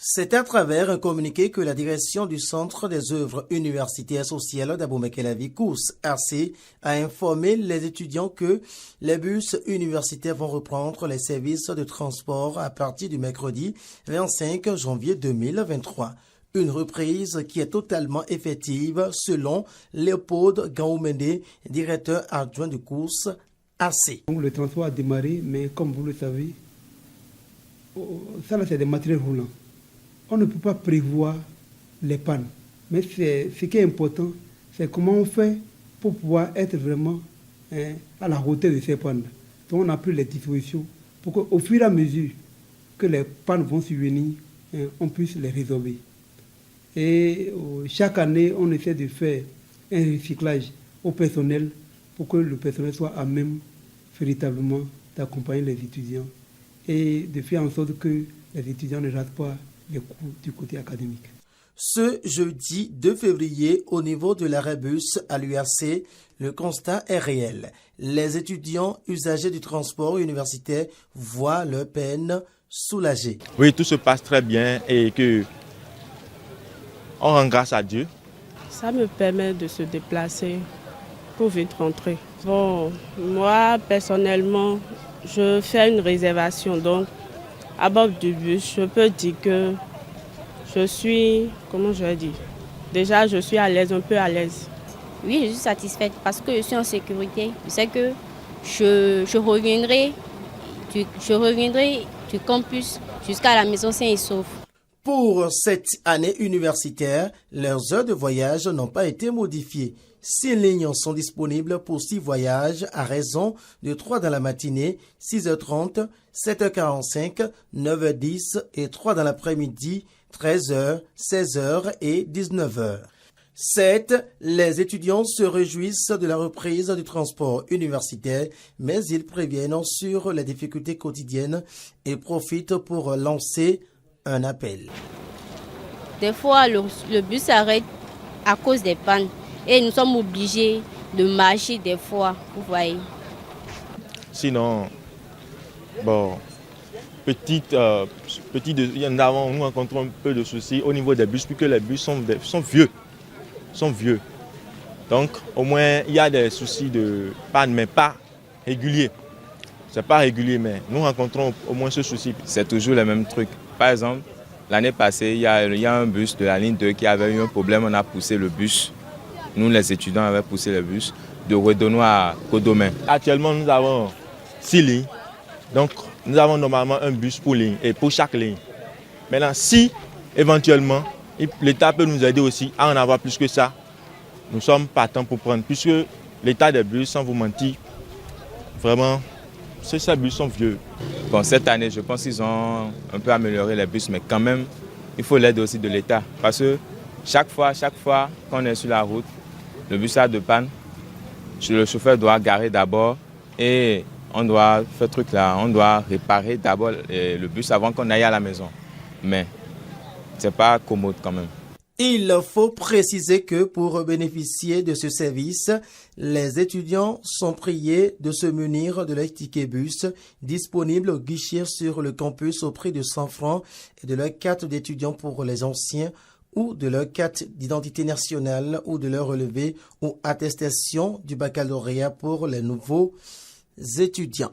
C'est à travers un communiqué que la direction du Centre des œuvres universitaires sociales d'Abomey-Calavi, COUS-AC, a informé les étudiants que les bus universitaires vont reprendre les services de transport à partir du mercredi 25 janvier 2023. Une reprise qui est totalement effective selon Léopold Gaoumende, directeur adjoint du COUS-AC. Le transport a démarré, mais comme vous le savez, ça là c'est des matériels roulants. On ne peut pas prévoir les pannes. Mais ce qui est important, c'est comment on fait pour pouvoir être vraiment à la hauteur de ces pannes. Donc on a pris les dispositions pour qu'au fur et à mesure que les pannes vont survenir, on puisse les résorber. Et chaque année, on essaie de faire un recyclage au personnel pour que le personnel soit à même véritablement d'accompagner les étudiants et de faire en sorte que les étudiants ne ratent pas les cours du côté académique. Ce jeudi 2 février, au niveau de l'arrêt bus à l'UAC, le constat est réel. Les étudiants usagers du transport universitaire voient leur peine soulagée. Oui, tout se passe très bien et que on rend grâce à Dieu. Ça me permet de se déplacer pour vite rentrer. Bon, moi, personnellement, je fais une réservation. Donc, à bord du bus, je peux dire que je suis, comment je vais dire, déjà je suis à l'aise, un peu à l'aise. Oui, je suis satisfaite parce que je suis en sécurité. Je sais que je reviendrai du campus jusqu'à la maison sain et sauf. Pour cette année universitaire, leurs heures de voyage n'ont pas été modifiées. 6 lignes sont disponibles pour 6 voyages à raison de 3 dans la matinée, 6h30, 7h45, 9h10 et 3 dans l'après-midi, 13h, 16h et 19h. 7. Les étudiants se réjouissent de la reprise du transport universitaire, mais ils préviennent sur les difficultés quotidiennes et profitent pour lancer un appel. Des fois, le bus s'arrête à cause des pannes et nous sommes obligés de marcher des fois, vous voyez. Sinon, bon, nous rencontrons un peu de soucis au niveau des bus, puisque les bus sont vieux. Donc, au moins, il y a des soucis de panne, mais pas réguliers. C'est pas régulier, mais nous rencontrons au moins ce souci. C'est toujours le même truc. Par exemple, l'année passée, il y a un bus de la ligne 2 qui avait eu un problème. On a poussé le bus. Nous, les étudiants, avaient poussé le bus de Redonneau à Codomain. Actuellement, nous avons 6 lignes. Donc, nous avons normalement un bus pour ligne et pour chaque ligne. Maintenant, si éventuellement, l'État peut nous aider aussi à en avoir plus que ça, nous sommes partants pour prendre. Puisque l'état des bus, sans vous mentir, vraiment, ces bus sont vieux. Bon, cette année, je pense qu'ils ont un peu amélioré les bus, mais quand même, il faut l'aide aussi de l'État. Parce que chaque fois qu'on est sur la route, le bus a de panne, le chauffeur doit garer d'abord et on doit faire ce truc là, on doit réparer d'abord le bus avant qu'on aille à la maison. Mais c'est pas commode quand même. Il faut préciser que pour bénéficier de ce service, les étudiants sont priés de se munir de leur ticket bus disponible au guichet sur le campus au prix de 100 francs et de leur carte d'étudiant pour les anciens ou de leur carte d'identité nationale ou de leur relevé ou attestation du baccalauréat pour les nouveaux étudiants.